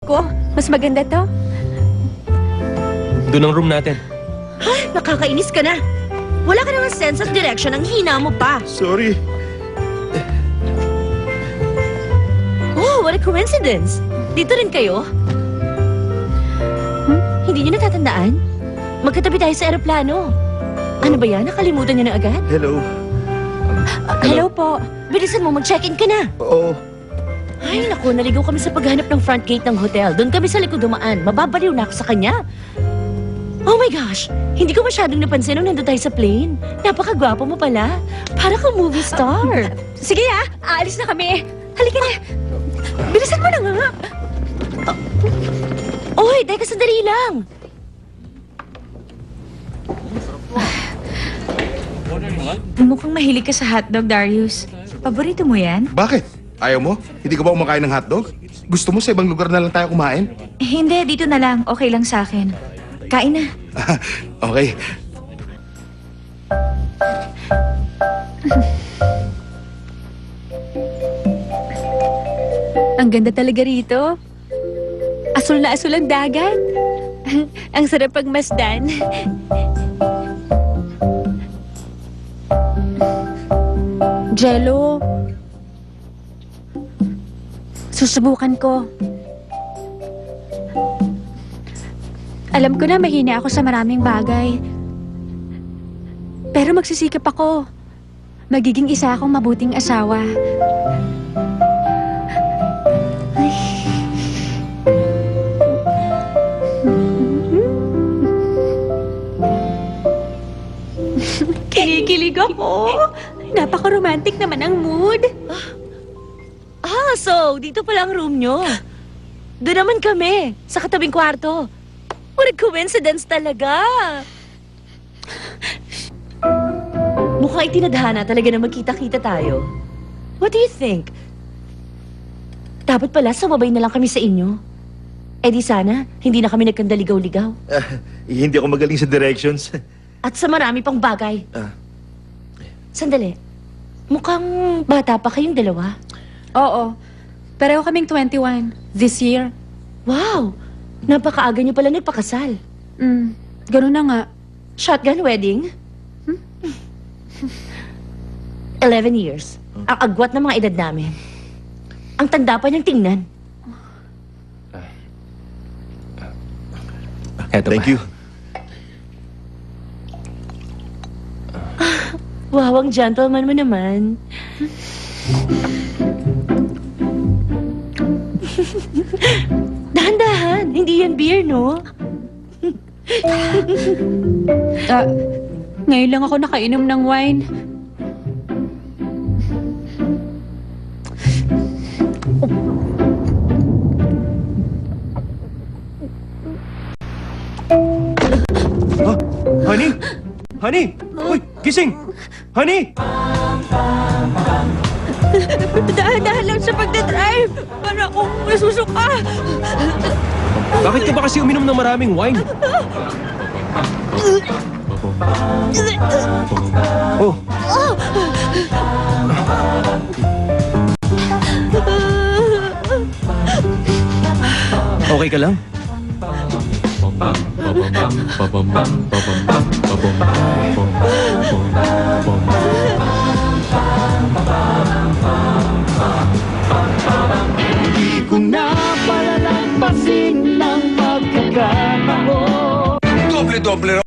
ko. Mas maganda to. Doon ang room natin. Ay, nakakainis ka na. Wala ka naman sense of direction, ang hina mo pa. Sorry. Oh, what a coincidence. Dito rin kayo? Hindi niyo natatandaan? Magkatabi tayo sa eroplano. Ano ba yan? Nakalimutan niyo na agad? Hello. Hello po. Bilisan mo, mag-check-in ka na. Oo. Ay, naku, naligaw kami sa paghanap ng front gate ng hotel. Doon kami sa likod dumaan. Mababaliw na ako sa kanya. Oh my gosh! Hindi ko masyadong napansin nung nandun tayo sa plane. Napakagwapo mo pala. Para kang movie star. Sige aalis na kami. Halika na. Bilisan mo na nga. Oy, teka, sandali lang. Mukhang mahilig ka sa hotdog, Darius. Paborito mo yan? Bakit? Ayaw mo? Hindi ka ba kumakain ng hotdog? Gusto mo sa ibang lugar na lang tayo kumain? Hindi, dito na lang. Okay lang sa akin. Kain na. Okay. Ang ganda talaga rito. Asul na asul ang dagat. Ang sarap pagmasdan. Jello. Susubukan ko. Alam ko na mahina ako sa maraming bagay. Pero magsisikap ako. Magiging isa akong mabuting asawa. Kinikilig ako. Napaka-romantic naman ang mood. Ah, so, dito pala ang room nyo. Doon naman kami, sa katabing kwarto. What a coincidence talaga. Mukhang itinadhana talaga na magkita-kita tayo. What do you think? Dapat pala sumabay na lang kami sa inyo. Eh di sana, hindi na kami nagkandaligaw-ligaw. Hindi ako magaling sa directions. At sa marami pang bagay. Ah. Sandali. Mukhang bata pa kayong dalawa. Oo. Pareho kaming 21 this year. Wow! Napakaaga niyo pala nagpakasal. Ganun na nga. Shotgun wedding? 11 years. Ang agwat ng mga edad namin. Ang tanda pa niyang tingnan. Eto Thank ba? you. Wow, ang gentleman mo naman. Dahan-dahan. Hindi yan beer, no? Ngayon lang ako nakainom ng wine. Huh? Honey? Honey? Uy, gising! Honey! Dahan-dahan lang sa pagdadrive. Para akong nasusuka. Bakit ka ba kasi uminom ng maraming wine? Oh, okay ka lang? Di ko na palalampasin ng pagkakataon. Doble-doble